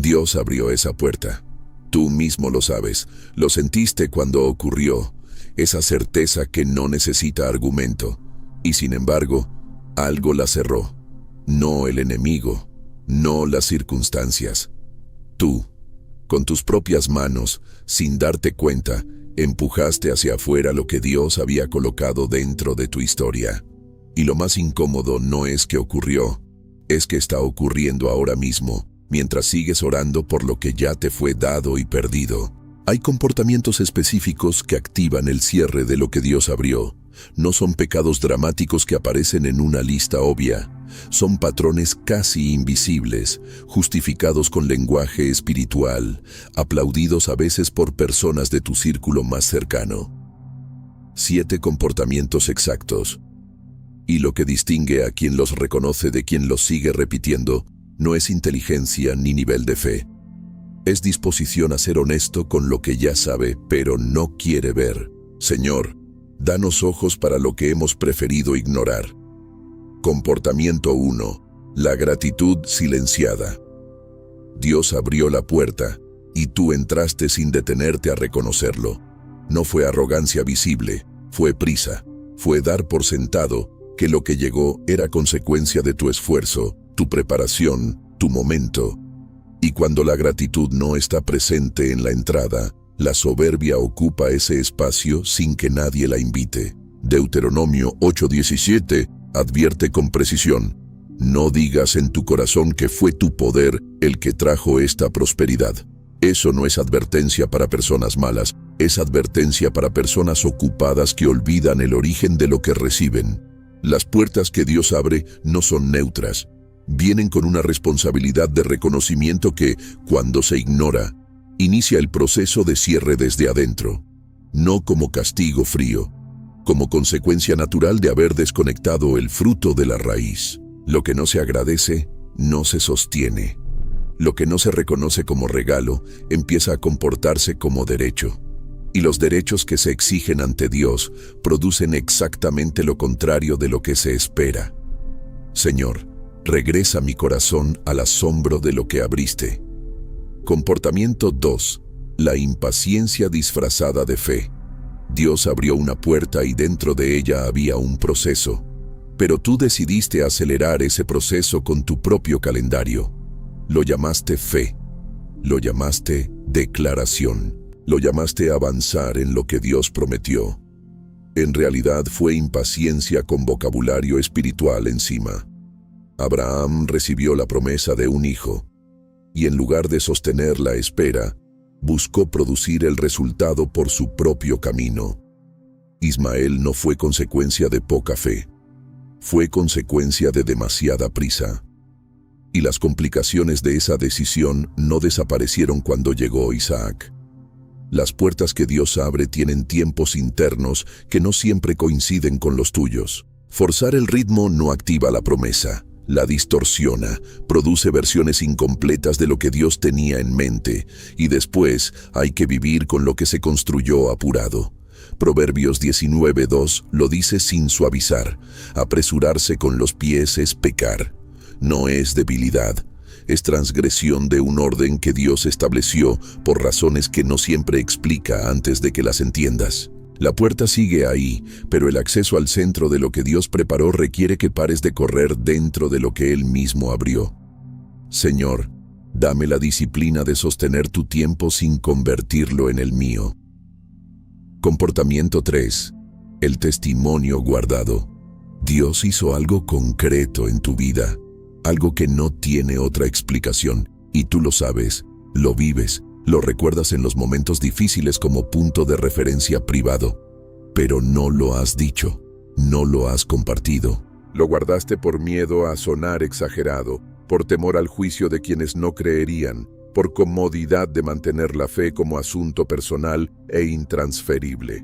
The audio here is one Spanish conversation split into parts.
Dios abrió esa puerta. Tú mismo lo sabes, lo sentiste cuando ocurrió, esa certeza que no necesita argumento. Y sin embargo, algo la cerró. No el enemigo, no las circunstancias. Tú, con tus propias manos, sin darte cuenta, empujaste hacia afuera lo que Dios había colocado dentro de tu historia. Y lo más incómodo no es que ocurrió, es que está ocurriendo ahora mismo, mientras sigues orando por lo que ya te fue dado y perdido. Hay comportamientos específicos que activan el cierre de lo que Dios abrió. No son pecados dramáticos que aparecen en una lista obvia. Son patrones casi invisibles, justificados con lenguaje espiritual, aplaudidos a veces por personas de tu círculo más cercano. 7 comportamientos exactos. Y lo que distingue a quien los reconoce de quien los sigue repitiendo no es inteligencia ni nivel de fe. Es disposición a ser honesto con lo que ya sabe, pero no quiere ver. Señor, danos ojos para lo que hemos preferido ignorar. Comportamiento 1. La gratitud silenciada. Dios abrió la puerta, y tú entraste sin detenerte a reconocerlo. No fue arrogancia visible, fue prisa, fue dar por sentado que lo que llegó era consecuencia de tu esfuerzo, tu preparación, tu momento. Y cuando la gratitud no está presente en la entrada, la soberbia ocupa ese espacio sin que nadie la invite. Deuteronomio 8:17 advierte con precisión: no digas en tu corazón que fue tu poder el que trajo esta prosperidad. Eso no es advertencia para personas malas, es advertencia para personas ocupadas que olvidan el origen de lo que reciben. Las puertas que Dios abre no son neutras. Vienen con una responsabilidad de reconocimiento que, cuando se ignora, inicia el proceso de cierre desde adentro. No como castigo frío, como consecuencia natural de haber desconectado el fruto de la raíz. Lo que no se agradece, no se sostiene. Lo que no se reconoce como regalo, empieza a comportarse como derecho. Y los derechos que se exigen ante Dios producen exactamente lo contrario de lo que se espera. Señor, regresa mi corazón al asombro de lo que abriste. Comportamiento 2. La impaciencia disfrazada de fe. Dios abrió una puerta y dentro de ella había un proceso. Pero tú decidiste acelerar ese proceso con tu propio calendario. Lo llamaste fe. Lo llamaste declaración. Lo llamaste avanzar en lo que Dios prometió. En realidad fue impaciencia con vocabulario espiritual encima. Abraham recibió la promesa de un hijo, y en lugar de sostener la espera, buscó producir el resultado por su propio camino. Ismael no fue consecuencia de poca fe, fue consecuencia de demasiada prisa. Y las complicaciones de esa decisión no desaparecieron cuando llegó Isaac. Las puertas que Dios abre tienen tiempos internos que no siempre coinciden con los tuyos. Forzar el ritmo no activa la promesa. La distorsiona, produce versiones incompletas de lo que Dios tenía en mente, y después hay que vivir con lo que se construyó apurado. Proverbios 19:2 lo dice sin suavizar: apresurarse con los pies es pecar. No es debilidad, es transgresión de un orden que Dios estableció por razones que no siempre explica antes de que las entiendas. La puerta sigue ahí, pero el acceso al centro de lo que Dios preparó requiere que pares de correr dentro de lo que Él mismo abrió. Señor, dame la disciplina de sostener tu tiempo sin convertirlo en el mío. Comportamiento 3. El testimonio guardado. Dios hizo algo concreto en tu vida, algo que no tiene otra explicación, y tú lo sabes, lo vives. Lo recuerdas en los momentos difíciles como punto de referencia privado, pero no lo has dicho, no lo has compartido. Lo guardaste por miedo a sonar exagerado, por temor al juicio de quienes no creerían, por comodidad de mantener la fe como asunto personal e intransferible.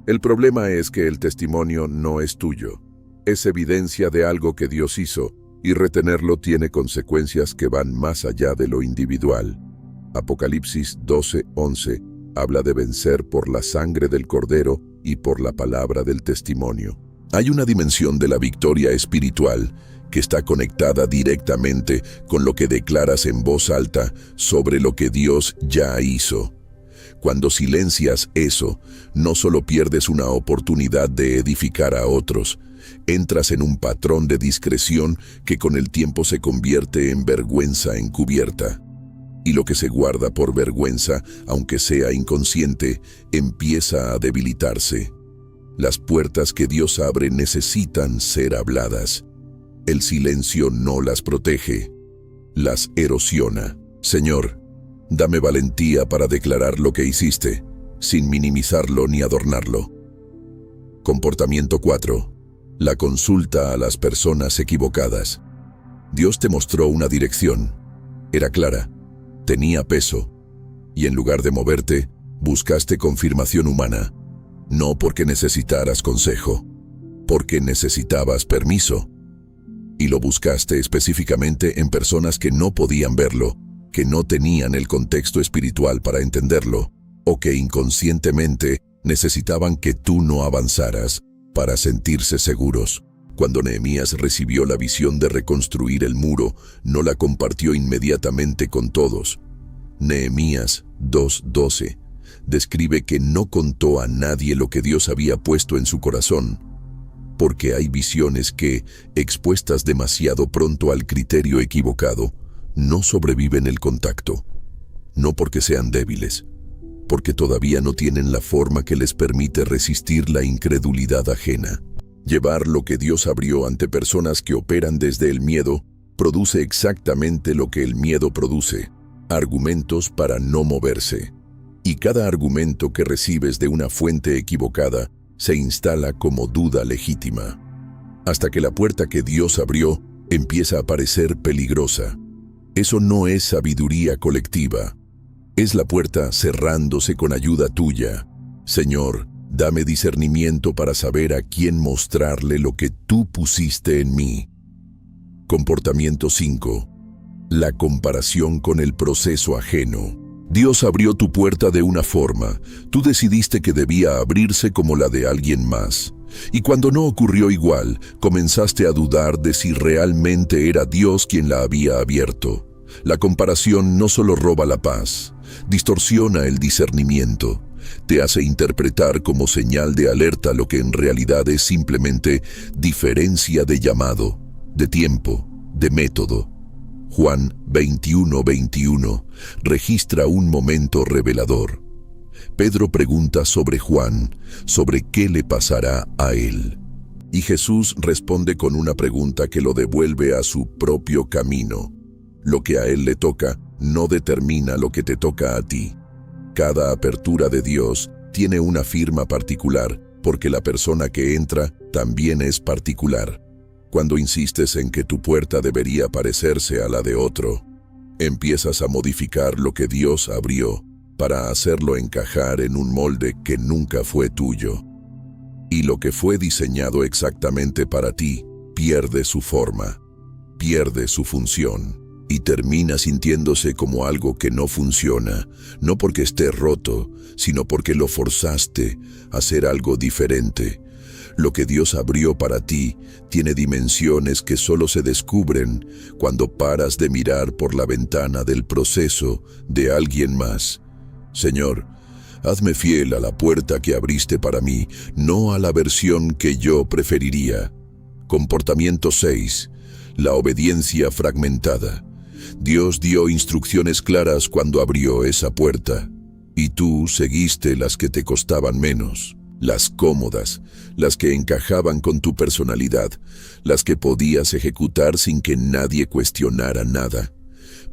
El problema es que el testimonio no es tuyo, es evidencia de algo que Dios hizo, y retenerlo tiene consecuencias que van más allá de lo individual. Apocalipsis 12:11 habla de vencer por la sangre del Cordero y por la palabra del testimonio. Hay una dimensión de la victoria espiritual que está conectada directamente con lo que declaras en voz alta sobre lo que Dios ya hizo. Cuando silencias eso, no solo pierdes una oportunidad de edificar a otros, entras en un patrón de discreción que con el tiempo se convierte en vergüenza encubierta. Y lo que se guarda por vergüenza, aunque sea inconsciente, empieza a debilitarse. Las puertas que Dios abre necesitan ser habladas. El silencio no las protege, las erosiona. Señor, dame valentía para declarar lo que hiciste, sin minimizarlo ni adornarlo. Comportamiento 4. La consulta a las personas equivocadas. Dios te mostró una dirección. Era clara, tenía peso, y en lugar de moverte, buscaste confirmación humana. No porque necesitaras consejo, porque necesitabas permiso. Y lo buscaste específicamente en personas que no podían verlo, que no tenían el contexto espiritual para entenderlo, o que inconscientemente necesitaban que tú no avanzaras para sentirse seguros. Cuando Nehemías recibió la visión de reconstruir el muro, no la compartió inmediatamente con todos. Nehemías 2:12 describe que no contó a nadie lo que Dios había puesto en su corazón, porque hay visiones que, expuestas demasiado pronto al criterio equivocado, no sobreviven el contacto. No porque sean débiles, porque todavía no tienen la forma que les permite resistir la incredulidad ajena. Llevar lo que Dios abrió ante personas que operan desde el miedo produce exactamente lo que el miedo produce: argumentos para no moverse. Y cada argumento que recibes de una fuente equivocada se instala como duda legítima, hasta que la puerta que Dios abrió empieza a parecer peligrosa. Eso no es sabiduría colectiva, es la puerta cerrándose con ayuda tuya. Señor, dame discernimiento para saber a quién mostrarle lo que tú pusiste en mí. Comportamiento 5. La comparación con el proceso ajeno. Dios abrió tu puerta de una forma, tú decidiste que debía abrirse como la de alguien más. Y cuando no ocurrió igual, comenzaste a dudar de si realmente era Dios quien la había abierto. La comparación no solo roba la paz, distorsiona el discernimiento, te hace interpretar como señal de alerta lo que en realidad es simplemente diferencia de llamado, de tiempo, de método. Juan 21:21 registra un momento revelador. Pedro pregunta sobre Juan, sobre qué le pasará a él. Y Jesús responde con una pregunta que lo devuelve a su propio camino. Lo que a él le toca no determina lo que te toca a ti. Cada apertura de Dios tiene una firma particular, porque la persona que entra también es particular. Cuando insistes en que tu puerta debería parecerse a la de otro, empiezas a modificar lo que Dios abrió para hacerlo encajar en un molde que nunca fue tuyo. Y lo que fue diseñado exactamente para ti pierde su forma, pierde su función y termina sintiéndose como algo que no funciona, no porque esté roto, sino porque lo forzaste a hacer algo diferente. Lo que Dios abrió para ti tiene dimensiones que solo se descubren cuando paras de mirar por la ventana del proceso de alguien más. Señor, hazme fiel a la puerta que abriste para mí, no a la versión que yo preferiría. Comportamiento 6. La obediencia fragmentada. Dios dio instrucciones claras cuando abrió esa puerta, y tú seguiste las que te costaban menos. Las cómodas, las que encajaban con tu personalidad, las que podías ejecutar sin que nadie cuestionara nada,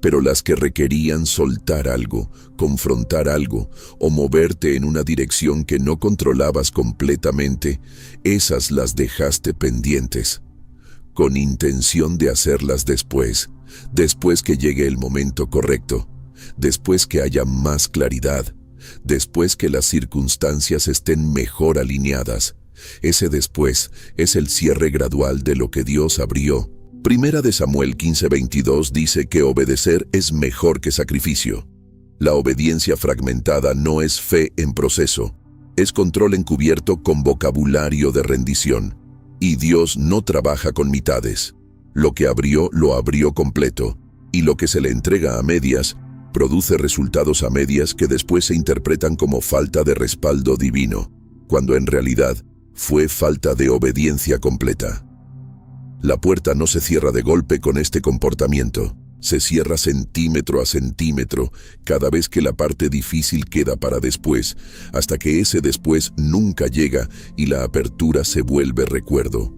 pero las que requerían soltar algo, confrontar algo o moverte en una dirección que no controlabas completamente, esas las dejaste pendientes, con intención de hacerlas después que llegue el momento correcto, después que haya más claridad, después que las circunstancias estén mejor alineadas. Ese después es el cierre gradual de lo que Dios abrió. Primera de Samuel 15:22 dice que obedecer es mejor que sacrificio. La obediencia fragmentada no es fe en proceso, es control encubierto con vocabulario de rendición. Y Dios no trabaja con mitades. Lo que abrió, lo abrió completo, y lo que se le entrega a medias, produce resultados a medias que después se interpretan como falta de respaldo divino, cuando en realidad fue falta de obediencia completa. La puerta no se cierra de golpe con este comportamiento. Se cierra centímetro a centímetro cada vez que la parte difícil queda para después, hasta que ese después nunca llega y la apertura se vuelve recuerdo.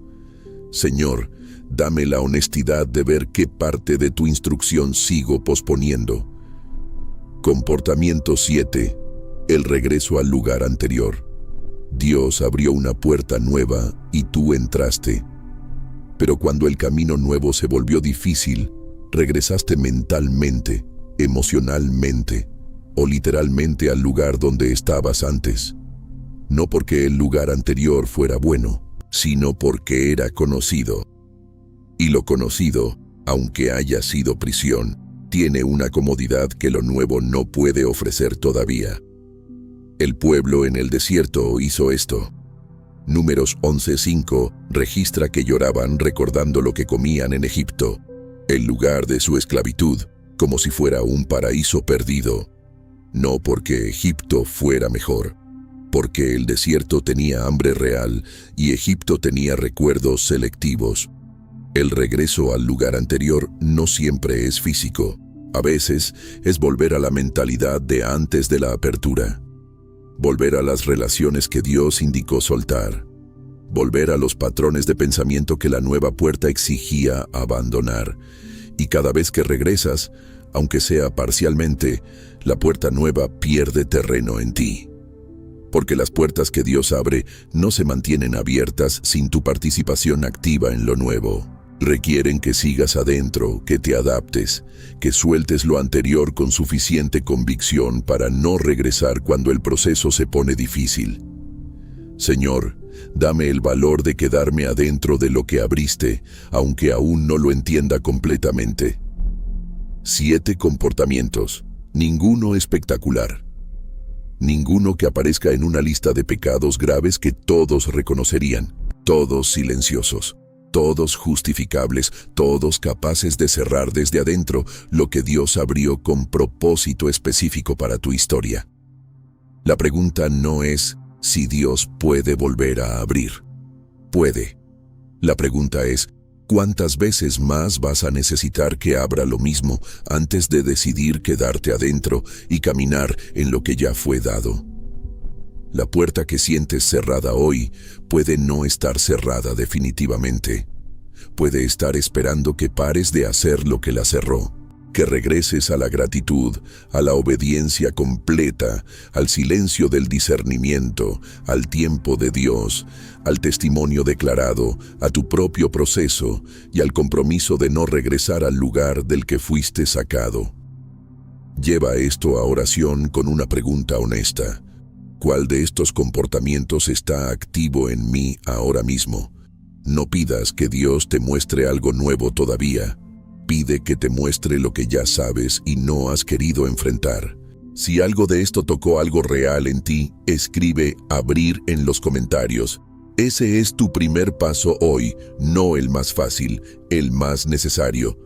Señor, dame la honestidad de ver qué parte de tu instrucción sigo posponiendo. Comportamiento 7. El regreso al lugar anterior. Dios abrió una puerta nueva y tú entraste. Pero cuando el camino nuevo se volvió difícil, regresaste mentalmente, emocionalmente o literalmente al lugar donde estabas antes. No porque el lugar anterior fuera bueno, sino porque era conocido. Y lo conocido, aunque haya sido prisión, tiene una comodidad que lo nuevo no puede ofrecer todavía. El pueblo en el desierto hizo esto. Números 11:5 registra que lloraban recordando lo que comían en Egipto, el lugar de su esclavitud, como si fuera un paraíso perdido. No porque Egipto fuera mejor, porque el desierto tenía hambre real y Egipto tenía recuerdos selectivos. El regreso al lugar anterior no siempre es físico. A veces es volver a la mentalidad de antes de la apertura. Volver a las relaciones que Dios indicó soltar. Volver a los patrones de pensamiento que la nueva puerta exigía abandonar. Y cada vez que regresas, aunque sea parcialmente, la puerta nueva pierde terreno en ti. Porque las puertas que Dios abre no se mantienen abiertas sin tu participación activa en lo nuevo. Requieren que sigas adentro, que te adaptes, que sueltes lo anterior con suficiente convicción para no regresar cuando el proceso se pone difícil. Señor, dame el valor de quedarme adentro de lo que abriste, aunque aún no lo entienda completamente. 7 comportamientos, ninguno espectacular. Ninguno que aparezca en una lista de pecados graves que todos reconocerían, todos silenciosos. Todos justificables, todos capaces de cerrar desde adentro lo que Dios abrió con propósito específico para tu historia. La pregunta no es si Dios puede volver a abrir. Puede. La pregunta es, ¿cuántas veces más vas a necesitar que abra lo mismo antes de decidir quedarte adentro y caminar en lo que ya fue dado? La puerta que sientes cerrada hoy puede no estar cerrada definitivamente. Puede estar esperando que pares de hacer lo que la cerró, que regreses a la gratitud, a la obediencia completa, al silencio del discernimiento, al tiempo de Dios, al testimonio declarado, a tu propio proceso y al compromiso de no regresar al lugar del que fuiste sacado. Lleva esto a oración con una pregunta honesta. ¿Cuál de estos comportamientos está activo en mí ahora mismo? No pidas que Dios te muestre algo nuevo todavía. Pide que te muestre lo que ya sabes y no has querido enfrentar. Si algo de esto tocó algo real en ti, escribe "abrir" en los comentarios. Ese es tu primer paso hoy, no el más fácil, el más necesario.